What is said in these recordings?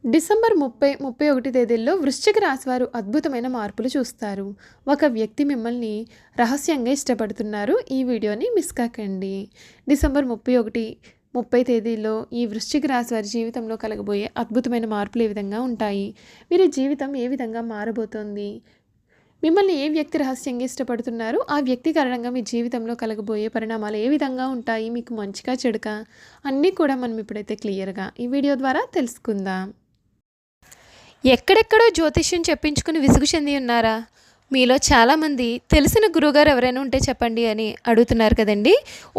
December 30, 31 తేదీల్లో వృశ్చిక రాశివారు అద్భుతమైన మార్పులు చూస్తారు. ఒక వ్యక్తి మిమ్మల్ని రహస్యంగా ఇష్టపడుతున్నారు. ఈ వీడియోని మిస్ కాకండి. డిసెంబర్ 31, 30 తేదీల్లో ఈ వృశ్చిక రాశి వారి జీవితంలో కలగబోయే అద్భుతమైన మార్పులు ఏ విధంగా ఉంటాయి? వీరి జీవితం ఏ విధంగా మారబోతోంది? మిమ్మల్ని ఏ వ్యక్తి రహస్యంగా ఇష్టపడుతున్నారు? ఆ వ్యక్తి కారణంగా మీ జీవితంలో కలగబోయే పరిణామాలు ఏ విధంగా ఉంటాయి? మీకు మంచిగా చెడుకా? అన్నీ కూడా మనం ఇప్పుడైతే క్లియర్‌గా ఈ వీడియో ద్వారా తెలుసుకుందాం. ఎక్కడెక్కడో జ్యోతిష్యం చెప్పించుకుని విసుగు చెంది ఉన్నారా? మీలో చాలామంది తెలిసిన గురువుగారు ఎవరైనా ఉంటే చెప్పండి అని అడుగుతున్నారు కదండి.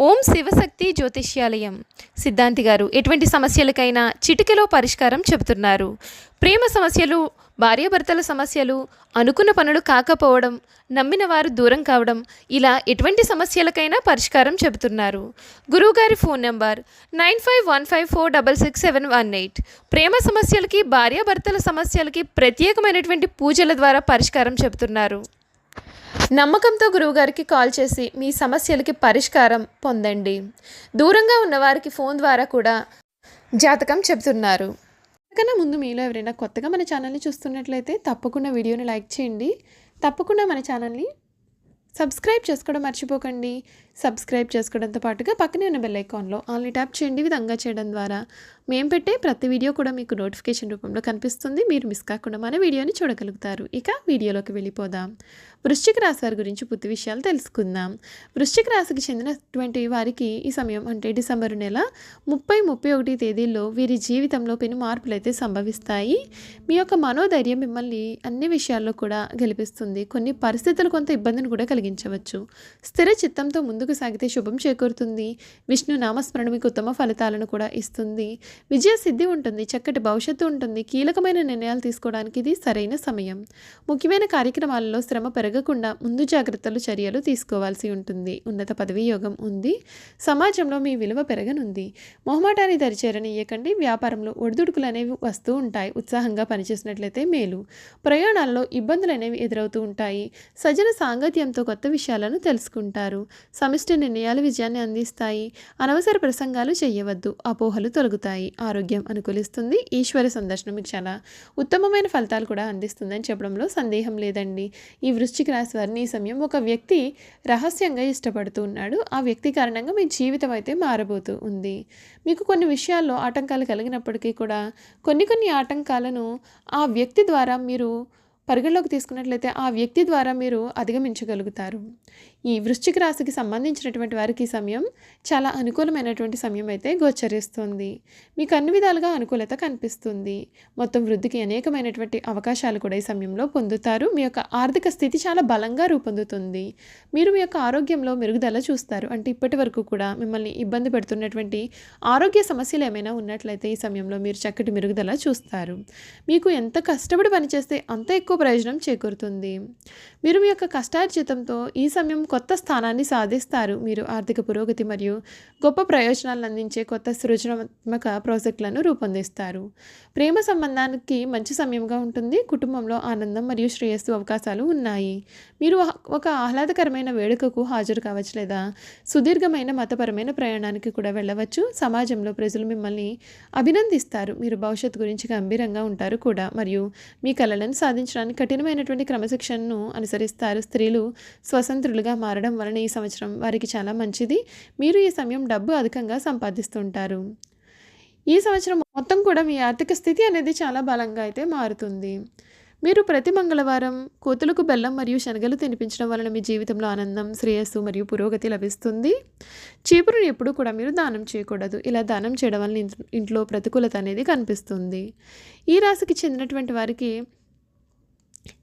ఓం శివశక్తి జ్యోతిష్యాలయం సిద్ధాంతి గారు ఎటువంటి సమస్యలకైనా చిటికెలో పరిష్కారం చెబుతున్నారు. ప్రేమ సమస్యలు, భార్యాభర్తల సమస్యలు, అనుకున్న పనులు కాకపోవడం, నమ్మిన వారు దూరం కావడం, ఇలా ఎటువంటి సమస్యలకైనా పరిష్కారం చెబుతున్నారు. గురువుగారి ఫోన్ నెంబర్ 9515466718. ప్రేమ సమస్యలకి, భార్యాభర్తల సమస్యలకి ప్రత్యేకమైనటువంటి పూజల ద్వారా పరిష్కారం చెబుతున్నారు. నమ్మకంతో గురువుగారికి కాల్ చేసి మీ సమస్యలకి పరిష్కారం పొందండి. దూరంగా ఉన్నవారికి ఫోన్ ద్వారా కూడా జాతకం చెబుతున్నారు. అంతకన్నా ముందు మీలో ఎవరైనా కొత్తగా మన ఛానల్ని చూస్తున్నట్లయితే తప్పకుండా వీడియోని లైక్ చేయండి. తప్పకుండా మన ఛానల్ని సబ్స్క్రైబ్ చేసుకోవడం మర్చిపోకండి. సబ్స్క్రైబ్ చేసుకోవడంతో పాటుగా పక్కనే ఉన్న బెల్ ఐకాన్లో ఆల్ని ట్యాప్ చేయండి. విధంగా చేయడం ద్వారా మేము పెట్టే ప్రతి వీడియో కూడా మీకు నోటిఫికేషన్ రూపంలో కనిపిస్తుంది. మీరు మిస్ కాకుండా మన వీడియోని చూడగలుగుతారు. ఇక వీడియోలోకి వెళ్ళిపోదాం. వృశ్చిక రాశి వారి గురించి పూర్తి విషయాలు తెలుసుకుందాం. వృశ్చిక రాశికి చెందినటువంటి వారికి ఈ సమయం అంటే డిసెంబర్ నెల 30, 31 తేదీల్లో వీరి జీవితంలో పెను మార్పులు అయితే సంభవిస్తాయి. మీ యొక్క మనోధైర్యం మిమ్మల్ని అన్ని విషయాల్లో కూడా గెలిపిస్తుంది. కొన్ని పరిస్థితులు కొంత ఇబ్బందిని కూడా కలిగించవచ్చు. స్థిర చిత్తంతో ముందుకు సాగితే శుభం చేకూరుతుంది. విష్ణు నామస్మరణ మీకు ఉత్తమ ఫలితాలను కూడా ఇస్తుంది. విజయ సిద్ధి ఉంటుంది. చక్కటి భవిష్యత్తు ఉంటుంది. కీలకమైన నిర్ణయాలు తీసుకోవడానికి ఇది సరైన సమయం. ముఖ్యమైన కార్యక్రమాలలో శ్రమ పెరగకుండా ముందు జాగ్రత్తలు చర్యలు తీసుకోవాల్సి ఉంటుంది. ఉన్నత పదవీ యోగం ఉంది. సమాజంలో మీ విలువ పెరగనుంది. మొహమాటాన్ని దరిచేరనియ్యకండి. వ్యాపారంలో ఒడిదుడుకులు అనేవి వస్తూ ఉంటాయి. ఉత్సాహంగా పనిచేసినట్లయితే మేలు. ప్రయాణాల్లో ఇబ్బందులు అనేవి ఎదురవుతూ ఉంటాయి. సజన సాంగత్యంతో కొత్త విషయాలను తెలుసుకుంటారు. సమిష్టి నిర్ణయాలు విజయాన్ని అందిస్తాయి. అనవసర ప్రసంగాలు చేయవద్దు. అపోహలు తొలగుతాయి. ఆరోగ్యం అనుకూలిస్తుంది. ఈశ్వర సందర్శనం మీకు చాలా ఉత్తమమైన ఫలితాలు కూడా అందిస్తుందని చెప్పడంలో సందేహం లేదండి. ఈ వృశ్చిక రాశి వారిని ఈ సమయం ఒక వ్యక్తి రహస్యంగా ఇష్టపడుతూ ఉన్నాడు. ఆ వ్యక్తి కారణంగా మీ జీవితం అయితే మారబోతూ ఉంది. మీకు కొన్ని విషయాల్లో ఆటంకాలు కలిగినప్పటికీ కూడా కొన్ని ఆటంకాలను ఆ వ్యక్తి ద్వారా మీరు పరిగణలోకి తీసుకున్నట్లయితే ఆ వ్యక్తి ద్వారా మీరు అధిగమించగలుగుతారు. ఈ వృశ్చిక రాశికి సంబంధించినటువంటి వారికి ఈ సమయం చాలా అనుకూలమైనటువంటి సమయం అయితే గోచరిస్తుంది. మీకు అన్ని విధాలుగా అనుకూలత కనిపిస్తుంది. మొత్తం వృద్ధికి అనేకమైనటువంటి అవకాశాలు కూడా ఈ సమయంలో పొందుతారు. మీ యొక్క ఆర్థిక స్థితి చాలా బలంగా రూపొందుతుంది. మీరు మీ యొక్క ఆరోగ్యంలో మెరుగుదల చూస్తారు. అంటే ఇప్పటి వరకు కూడా మిమ్మల్ని ఇబ్బంది పెడుతున్నటువంటి ఆరోగ్య సమస్యలు ఏమైనా ఉన్నట్లయితే ఈ సమయంలో మీరు చక్కటి మెరుగుదల చూస్తారు. మీకు ఎంత కష్టపడి పనిచేస్తే అంత ఎక్కువ ప్రయోజనం చేకూరుతుంది. మీరు మీ యొక్క కష్టార్జితంతో ఈ సమయం కొత్త స్థానాన్ని సాధిస్తారు. మీరు ఆర్థిక పురోగతి మరియు గొప్ప ప్రయోజనాలను అందించే కొత్త సృజనాత్మక ప్రాజెక్టులను రూపొందిస్తారు. ప్రేమ సంబంధానికి మంచి సమయంగా ఉంటుంది. కుటుంబంలో ఆనందం మరియు శ్రేయస్సు అవకాశాలు ఉన్నాయి. మీరు ఒక ఆహ్లాదకరమైన వేడుకకు హాజరు కావచ్చు లేదా సుదీర్ఘమైన మతపరమైన ప్రయాణానికి కూడా వెళ్ళవచ్చు. సమాజంలో ప్రజలు మిమ్మల్ని అభినందిస్తారు. మీరు భవిష్యత్తు గురించి గంభీరంగా ఉంటారు కూడా మరియు మీ కలలను సాధించడానికి కఠినమైనటువంటి క్రమశిక్షణను అనుసరిస్తారు. స్త్రీలు స్వతంత్రులుగా మారడం వలన ఈ సంవత్సరం వారికి చాలా మంచిది. మీరు ఈ సమయం డబ్బు అధికంగా సంపాదిస్తుంటారు. ఈ సంవత్సరం మొత్తం కూడా మీ ఆర్థిక స్థితి అనేది చాలా బలంగా అయితే మారుతుంది. మీరు ప్రతి మంగళవారం కోతులకు బెల్లం మరియు శనగలు తినిపించడం వలన మీ జీవితంలో ఆనందం, శ్రేయస్సు మరియు పురోగతి లభిస్తుంది. చీపురుని ఎప్పుడూ కూడా మీరు దానం చేయకూడదు. ఇలా దానం చేయడం వలన ఇంట్లో ప్రతికూలత అనేది కనిపిస్తుంది. ఈ రాశికి చెందినటువంటి వారికి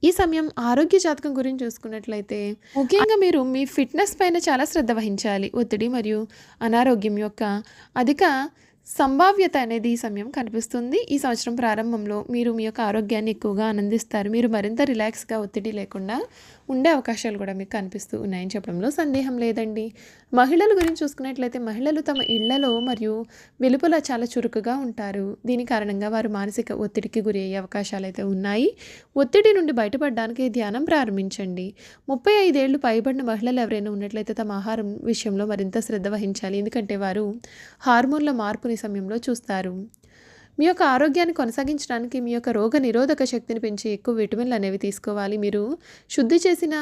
ఈ సమయం ఆరోగ్య జాతకం గురించి చూసుకున్నట్లయితే ముఖ్యంగా మీరు మీ ఫిట్నెస్ పైన చాలా శ్రద్ధ వహించాలి. ఒత్తిడి మరియు అనారోగ్యం యొక్క అధిక సంభావ్యత అనేది ఈ సమయం కనిపిస్తుంది. ఈ సంవత్సరం ప్రారంభంలో మీరు మీ యొక్క ఆరోగ్యాన్ని ఎక్కువగా ఆనందిస్తారు. మీరు మరింత రిలాక్స్గా ఒత్తిడి లేకుండా ఉండే అవకాశాలు కూడా మీకు కనిపిస్తూ ఉన్నాయని చెప్పడంలో సందేహం లేదండి. మహిళల గురించి చూసుకున్నట్లయితే మహిళలు తమ ఇళ్లలో మరియు వెలుపల చాలా చురుకుగా ఉంటారు. దీని కారణంగా వారు మానసిక ఒత్తిడికి గురి అయ్యే అవకాశాలు అయితే ఉన్నాయి. ఒత్తిడి నుండి బయటపడడానికి ధ్యానం ప్రారంభించండి. 35 ఏళ్లు పైబడిన మహిళలు ఎవరైనా ఉన్నట్లయితే తమ ఆహారం విషయంలో మరింత శ్రద్ధ వహించాలి. ఎందుకంటే వారు హార్మోన్ల మార్పుని సమయంలో చూస్తారు. మీ యొక్క ఆరోగ్యాన్ని కొనసాగించడానికి మీ యొక్క రోగ నిరోధక శక్తిని పెంచి ఎక్కువ విటమిన్లు అనేవి తీసుకోవాలి. మీరు శుద్ధి చేసిన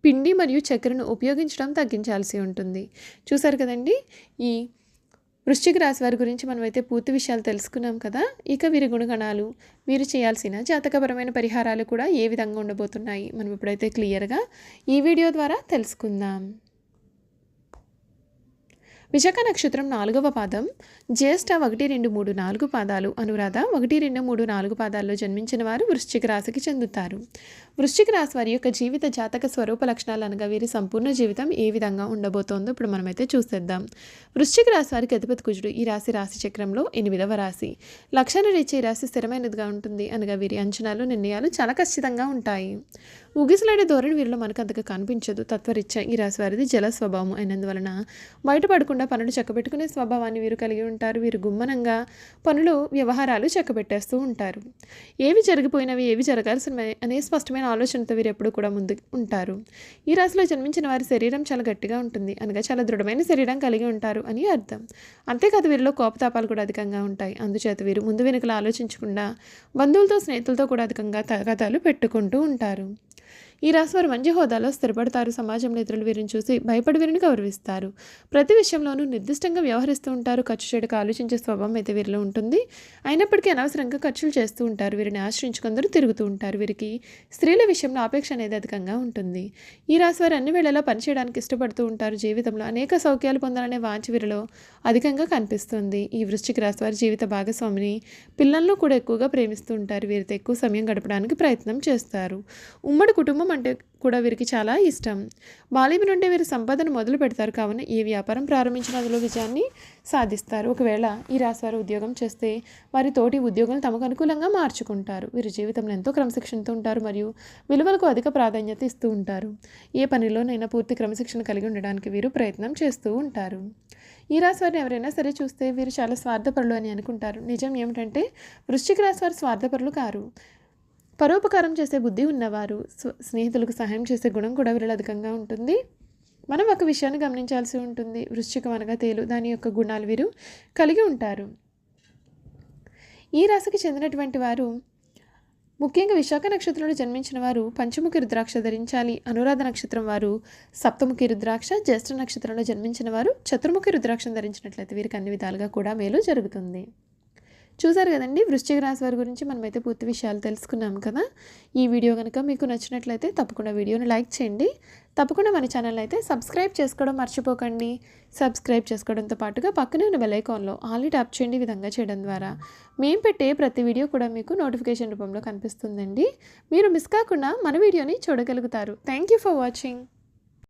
పిండి మరియు చక్కెరను ఉపయోగించడం తగ్గించాల్సి ఉంటుంది. చూసారు కదండి, ఈ వృశ్చిక రాశి వారి గురించి మనమైతే పూర్తి విషయాలు తెలుసుకున్నాం కదా. ఇక వీరి గుణగణాలు, వీరు చేయాల్సిన జాతకపరమైన పరిహారాలు కూడా ఏ విధంగా ఉండబోతున్నాయి మనం ఇప్పుడైతే క్లియర్గా ఈ వీడియో ద్వారా తెలుసుకుందాం. విశాఖ నక్షత్రం 4వ పాదం, జ్యేష్ఠ 1, 2, 3, 4 పాదాలు, అనురాధ 1, 2, 3, 4 పాదాల్లో జన్మించిన వారు వృశ్చిక రాశికి చెందుతారు. వృశ్చిక రాశి వారి యొక్క జీవిత జాతక స్వరూప లక్షణాలు అనగా వీరి సంపూర్ణ జీవితం ఏ విధంగా ఉండబోతోందో ఇప్పుడు మనమైతే చూసేద్దాం. వృశ్చిక రాశి వారికి అధిపతి కుజుడు. ఈ రాశి చక్రంలో 8వ రాశి. లక్షణ రీత్యా ఈ రాశి స్థిరమైనదిగా ఉంటుంది అనగా వీరి అంచనాలు, నిర్ణయాలు చాలా ఖచ్చితంగా ఉంటాయి. ఊగిసలాడే ధోరణి వీరిలో మనకు అంతగా కనిపించదు. తత్వరీత్యా ఈ రాశి వారిది జల స్వభావం అయినందువలన బయటపడకుండా పనులు చక్కబెట్టుకునే స్వభావాన్ని వీరు కలిగి ఉంటారు. వీరు గుమ్మనంగా పనులు, వ్యవహారాలు చక్కబెట్టేస్తూ ఉంటారు. ఏవి జరిగిపోయినవి, ఏవి జరగాల్సినవి అనే స్పష్టమైన ఆలోచనతో వీరు ఎప్పుడు కూడా ముందు ఉంటారు. ఈ రాశిలో జన్మించిన వారి శరీరం చాలా గట్టిగా ఉంటుంది అనగా చాలా దృఢమైన శరీరం కలిగి ఉంటారు అని అర్థం. అంతేకాదు వీరిలో కోపతాపాలు కూడా అధికంగా ఉంటాయి. అందుచేత వీరు ముందు వెనుకలు ఆలోచించకుండా బంధువులతో, స్నేహితులతో కూడా అధికంగా తగాదాలు పెట్టుకుంటూ ఉంటారు. ఈ రాశి వారు మంచి హోదాలో స్థిరపడతారు. సమాజంలో ఇతరులు వీరిని చూసి భయపడి వీరిని గౌరవిస్తారు. ప్రతి విషయంలోనూ నిర్దిష్టంగా వ్యవహరిస్తూ ఉంటారు. ఖర్చు చేయడానికి ఆలోచించే స్వభావం అయితే వీరిలో ఉంటుంది. అయినప్పటికీ అనవసరంగా ఖర్చులు చేస్తూ ఉంటారు. వీరిని ఆశ్రయించుకుందరూ తిరుగుతూ ఉంటారు. వీరికి స్త్రీల విషయంలో ఆపేక్ష అనేది అధికంగా ఉంటుంది. ఈ రాశి వారు అన్ని వేళలా పనిచేయడానికి ఇష్టపడుతూ ఉంటారు. జీవితంలో అనేక సౌఖ్యాలు పొందాలనే వాంఛ వీరిలో అధికంగా కనిపిస్తుంది. ఈ వృశ్చిక రాశి వారి జీవిత భాగస్వామిని, పిల్లలను కూడా ఎక్కువగా ప్రేమిస్తూ ఉంటారు. వీరితో ఎక్కువ సమయం గడపడానికి ప్రయత్నం చేస్తారు. ఉమ్మడి కుటుంబం అంటే కూడా వీరికి చాలా ఇష్టం. బాల్యం నుండి వీరు సంపాదన మొదలు పెడతారు. కావున ఏ వ్యాపారం ప్రారంభించిన అందులో విజయాన్ని సాధిస్తారు. ఒకవేళ ఈ రాశి వారు ఉద్యోగం చేస్తే వారి తోటి ఉద్యోగులు తమకు అనుకూలంగా మార్చుకుంటారు. వీరి జీవితంలో ఎంతో క్రమశిక్షణతో ఉంటారు మరియు విలువలకు అధిక ప్రాధాన్యత ఇస్తూ ఉంటారు. ఏ పనిలోనైనా పూర్తి క్రమశిక్షణ కలిగి ఉండడానికి వీరు ప్రయత్నం చేస్తూ ఉంటారు. ఈ రాశి వారిని ఎవరైనా సరే చూస్తే వీరు చాలా స్వార్థపరులు అని అనుకుంటారు. నిజం ఏమిటంటే వృశ్చిక రాశి వారు స్వార్థపరులు కారు. పరోపకారం చేసే బుద్ధి ఉన్నవారు. స్నేహితులకు సహాయం చేసే గుణం కూడా వీరిలో అధికంగా ఉంటుంది. మనం ఒక విషయాన్ని గమనించాల్సి ఉంటుంది. వృశ్చికం అనగా తేలు, దాని యొక్క గుణాలు వీరు కలిగి ఉంటారు. ఈ రాశికి చెందినటువంటి వారు ముఖ్యంగా విశాఖ నక్షత్రంలో జన్మించిన వారు పంచముఖి రుద్రాక్ష ధరించాలి. అనురాధ నక్షత్రం వారు సప్తముఖి రుద్రాక్ష, జ్యేష్ఠ నక్షత్రంలో జన్మించిన వారు చతుర్ముఖి రుద్రాక్షను ధరించినట్లయితే వీరికి అన్ని విధాలుగా కూడా మేలు జరుగుతుంది. చూసారు కదండి, వృశ్చిక రాశి వారి గురించి మనమైతే పూర్తి విషయాలు తెలుసుకున్నాం కదా. ఈ వీడియో కనుక మీకు నచ్చినట్లయితే తప్పకుండా వీడియోని లైక్ చేయండి. తప్పకుండా మన ఛానల్ అయితే సబ్స్క్రైబ్ చేసుకోవడం మర్చిపోకండి. సబ్స్క్రైబ్ చేసుకోవడంతో పాటుగా పక్కనే ఉన్న బెల్ ఐకాన్లో ఆల్ ట్యాప్ చేయండి. ఈ విధంగా చేయడం ద్వారా మేము పెట్టే ప్రతి వీడియో కూడా మీకు నోటిఫికేషన్ రూపంలో కనిపిస్తుందండి. మీరు మిస్ కాకుండా మన వీడియోని చూడగలుగుతారు. Thank you for watching.